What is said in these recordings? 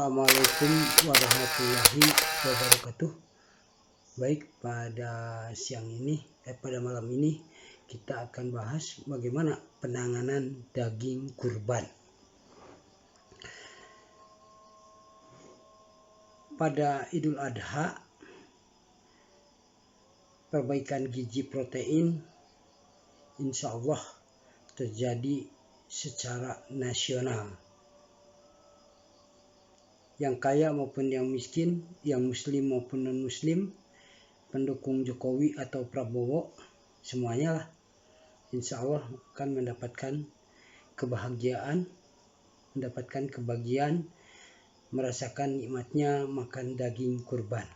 Assalamualaikum warahmatullahi wabarakatuh. Baik, pada malam ini kita akan bahas bagaimana penanganan daging kurban. Pada Idul Adha, perbaikan gizi protein insya Allah terjadi secara nasional. Yang kaya maupun yang miskin, yang muslim maupun non-muslim, pendukung Jokowi atau Prabowo, semuanya lah insya Allah akan mendapatkan kebahagiaan, mendapatkan kebahagiaan, merasakan nikmatnya makan daging kurban.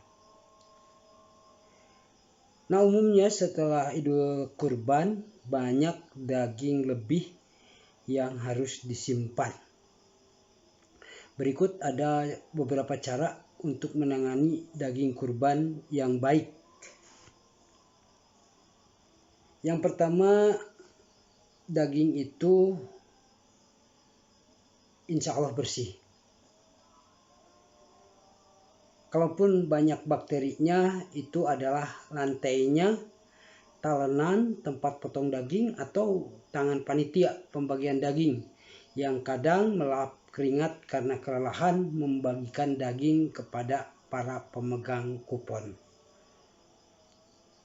Nah, umumnya setelah Idul Kurban banyak daging lebih yang harus disimpan. Berikut ada beberapa cara untuk menangani daging kurban yang baik. Yang pertama, daging itu insya Allah bersih. Kalaupun banyak bakterinya, itu adalah lantainya, talenan, tempat potong daging, atau tangan panitia pembagian daging yang kadang melap keringat karena kelelahan membagikan daging kepada para pemegang kupon.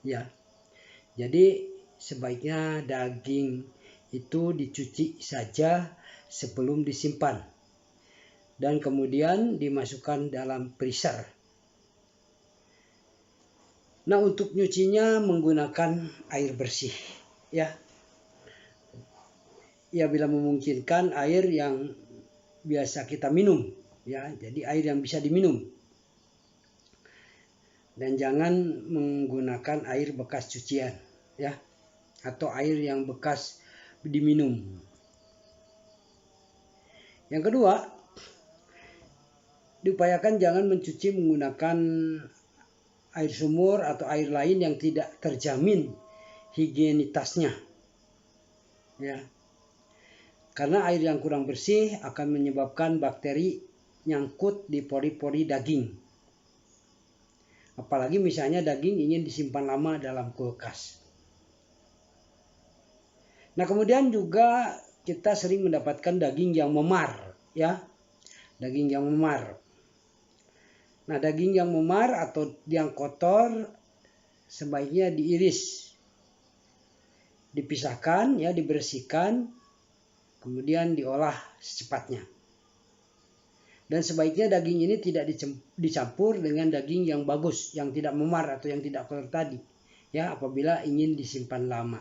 Ya, jadi sebaiknya daging itu dicuci saja sebelum disimpan dan kemudian dimasukkan dalam freezer. Nah, untuk nyucinya menggunakan air bersih, ya bila memungkinkan air yang biasa kita minum, ya, jadi air yang bisa diminum, dan jangan menggunakan air bekas cucian, ya, atau air yang bekas diminum. Yang kedua, diupayakan jangan mencuci menggunakan air sumur atau air lain yang tidak terjamin higienitasnya, ya. Karena air yang kurang bersih akan menyebabkan bakteri nyangkut di pori-pori daging. Apalagi misalnya daging ingin disimpan lama dalam kulkas. Nah, kemudian juga kita sering mendapatkan daging yang memar, ya. Daging yang memar. Nah, daging yang memar atau yang kotor sebaiknya diiris, dipisahkan, ya, dibersihkan, kemudian diolah secepatnya. Dan sebaiknya daging ini tidak dicampur dengan daging yang bagus, yang tidak memar atau yang tidak kotor tadi, ya, apabila ingin disimpan lama.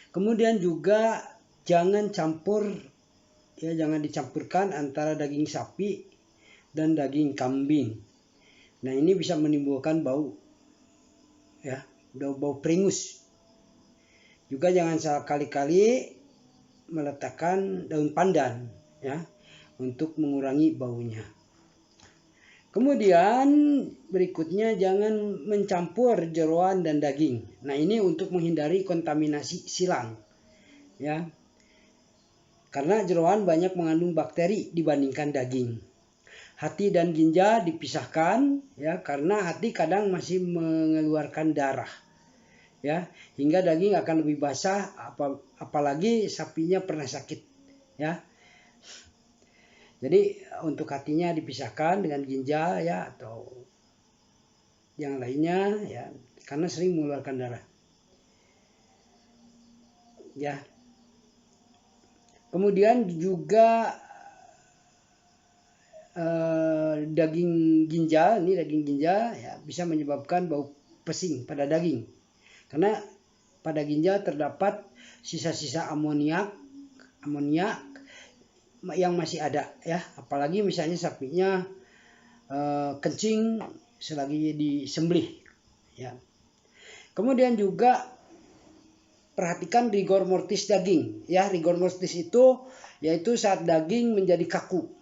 Kemudian juga jangan dicampurkan antara daging sapi dan daging kambing. Nah, ini bisa menimbulkan bau, ya, bau peringus. Juga jangan sekali-kali meletakkan daun pandan, ya, untuk mengurangi baunya. Kemudian berikutnya jangan mencampur jeroan dan daging. Nah, ini untuk menghindari kontaminasi silang, ya. Karena jeroan banyak mengandung bakteri dibandingkan daging. Hati dan ginjal dipisahkan, ya, karena hati kadang masih mengeluarkan darah, ya, hingga daging akan lebih basah, apalagi sapinya pernah sakit, ya. Jadi untuk hatinya dipisahkan dengan ginjal, ya, atau yang lainnya, ya, karena sering mengeluarkan darah, ya. Kemudian juga daging ginjal, ya, bisa menyebabkan bau pesing pada daging. Karena pada ginjal terdapat sisa-sisa amoniak yang masih ada, ya, apalagi misalnya sapinya kencing selagi disembelih, ya. Kemudian juga perhatikan rigor mortis daging, ya. Rigor mortis itu yaitu saat daging menjadi kaku.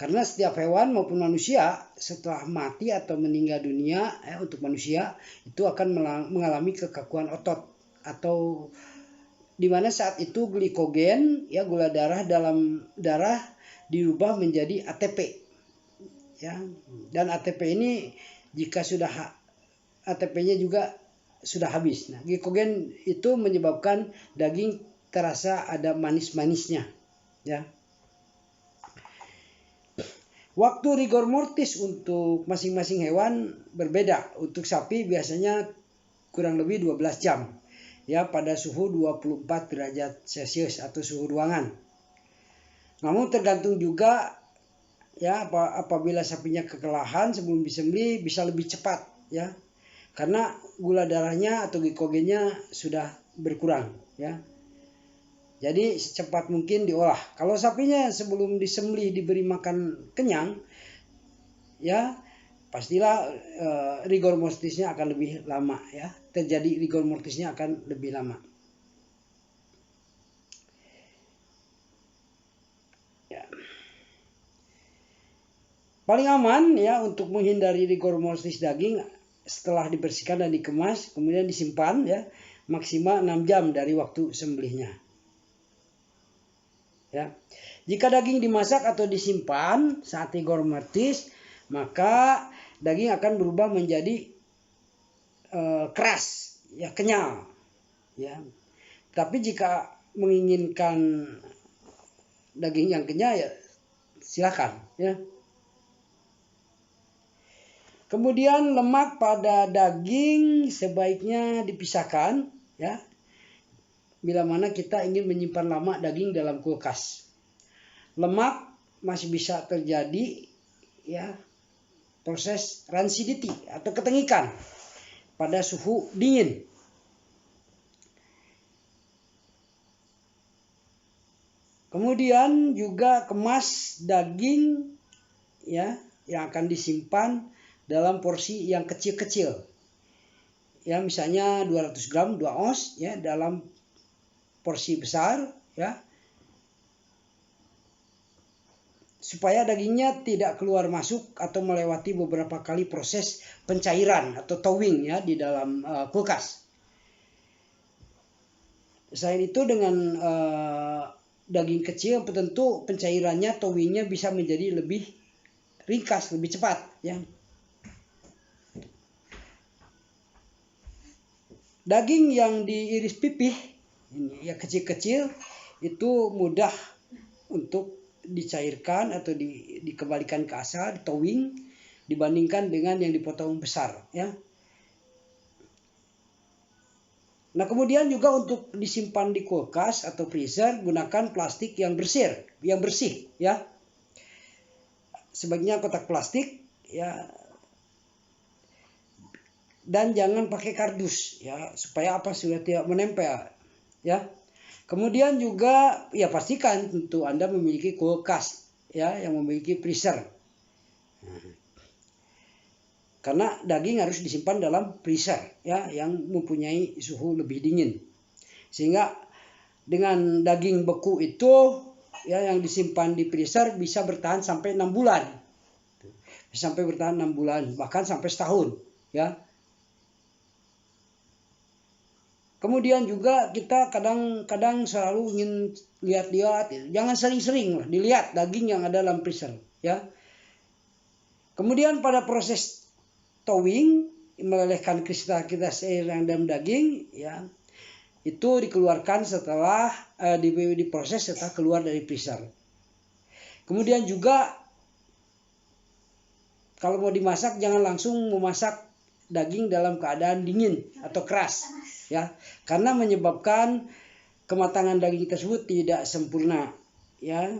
Karena setiap hewan maupun manusia setelah mati atau meninggal dunia, untuk manusia itu akan mengalami kekakuan otot atau di mana saat itu glikogen, ya, gula darah dalam darah dirubah menjadi ATP, ya. Dan ATP ini jika sudah ATP-nya juga sudah habis. Nah, glikogen itu menyebabkan daging terasa ada manis-manisnya, ya. Waktu rigor mortis untuk masing-masing hewan berbeda. Untuk sapi biasanya kurang lebih 12 jam. Ya, pada suhu 24 derajat Celcius atau suhu ruangan. Namun tergantung juga, ya, apabila sapinya kelelahan sebelum disembelih bisa lebih cepat, ya. Karena gula darahnya atau glikogennya sudah berkurang, ya. Jadi secepat mungkin diolah. Kalau sapinya sebelum disembelih diberi makan kenyang, ya, pastilah rigor mortisnya akan lebih lama, ya. Terjadi rigor mortisnya akan lebih lama. Ya. Paling aman, ya, untuk menghindari rigor mortis daging setelah dibersihkan dan dikemas, kemudian disimpan, ya, maksimal 6 jam dari waktu sembelihnya. Ya. Jika daging dimasak atau disimpan saat rigor mortis, maka daging akan berubah menjadi keras, ya, kenyal, ya. Tapi jika menginginkan daging yang kenyal, ya silakan, ya. Kemudian lemak pada daging sebaiknya dipisahkan, ya, bila mana kita ingin menyimpan lama daging dalam kulkas. Lemak masih bisa terjadi, ya, proses rancidity atau ketengikan pada suhu dingin. Kemudian juga kemas daging, ya, yang akan disimpan dalam porsi yang kecil-kecil. Ya, misalnya 200 gram, 2 ons, ya, dalam porsi besar, ya. Supaya dagingnya tidak keluar masuk atau melewati beberapa kali proses pencairan atau thawing, ya, di dalam kulkas. Selain itu dengan daging kecil tentu pencairannya, thawingnya bisa menjadi lebih ringkas, lebih cepat, ya. Daging yang diiris pipih, ini ya kecil-kecil, itu mudah untuk dicairkan atau dikembalikan ke asal, thawing, dibandingkan dengan yang dipotong besar, ya. Nah, kemudian juga untuk disimpan di kulkas atau freezer, gunakan plastik yang bersih, ya. Sebaiknya kotak plastik, ya. Dan jangan pakai kardus, ya, supaya sudah tidak menempel, ya. Kemudian juga, ya, pastikan tentu Anda memiliki kulkas, ya, yang memiliki freezer. Karena daging harus disimpan dalam freezer, ya, yang mempunyai suhu lebih dingin. Sehingga dengan daging beku itu, ya, yang disimpan di freezer bisa bertahan sampai 6 bulan. Bisa sampai bertahan 6 bulan, bahkan sampai setahun, ya. Kemudian juga kita kadang-kadang selalu ingin lihat-lihat, ya. Jangan sering-sering dilihat daging yang ada dalam freezer, ya. Kemudian pada proses thawing, melelehkan kristal air yang dalam daging, ya, itu dikeluarkan setelah diproses setelah keluar dari freezer. Kemudian juga kalau mau dimasak jangan langsung memasak daging dalam keadaan dingin atau keras, ya, karena menyebabkan kematangan daging tersebut tidak sempurna, ya.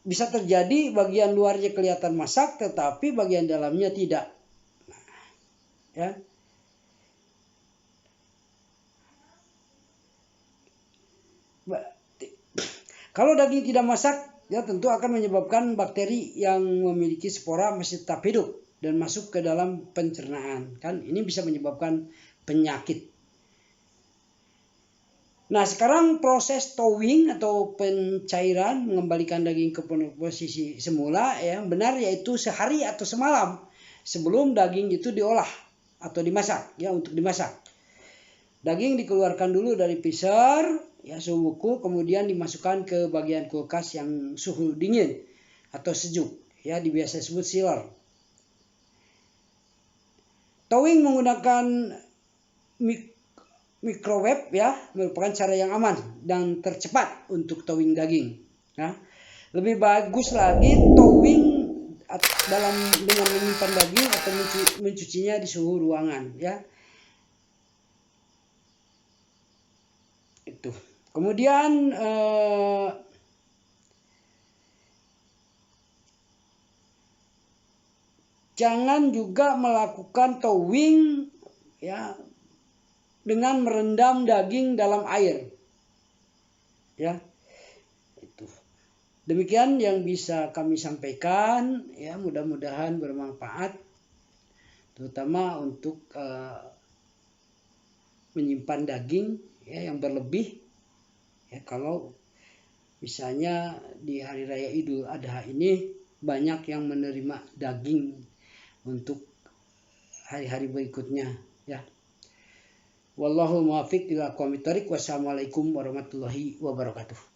Bisa terjadi bagian luarnya kelihatan masak tetapi bagian dalamnya tidak, ya. Kalau daging tidak masak, ya, tentu akan menyebabkan bakteri yang memiliki spora masih tetap hidup dan masuk ke dalam pencernaan, kan ini bisa menyebabkan penyakit. Nah, sekarang proses thawing atau pencairan mengembalikan daging ke posisi semula, ya, benar, yaitu sehari atau semalam sebelum daging itu diolah atau dimasak, ya, untuk dimasak. Daging dikeluarkan dulu dari freezer ya suhu beku, kemudian dimasukkan ke bagian kulkas yang suhu dingin atau sejuk ya, biasa disebut chiller. Thawing menggunakan microwave ya merupakan cara yang aman dan tercepat untuk thawing daging. Ya. Lebih bagus lagi thawing dengan menyimpan daging atau mencucinya di suhu ruangan ya. Itu. Kemudian jangan juga melakukan thawing ya dengan merendam daging dalam air. Ya. Itu. Demikian yang bisa kami sampaikan ya, mudah-mudahan bermanfaat terutama untuk menyimpan daging ya yang berlebih ya, kalau misalnya di hari raya Idul Adha ini banyak yang menerima daging untuk hari-hari berikutnya ya. Wallahu muwaffiq ila aqwamit thoriq. Wassalamualaikum warahmatullahi wabarakatuh.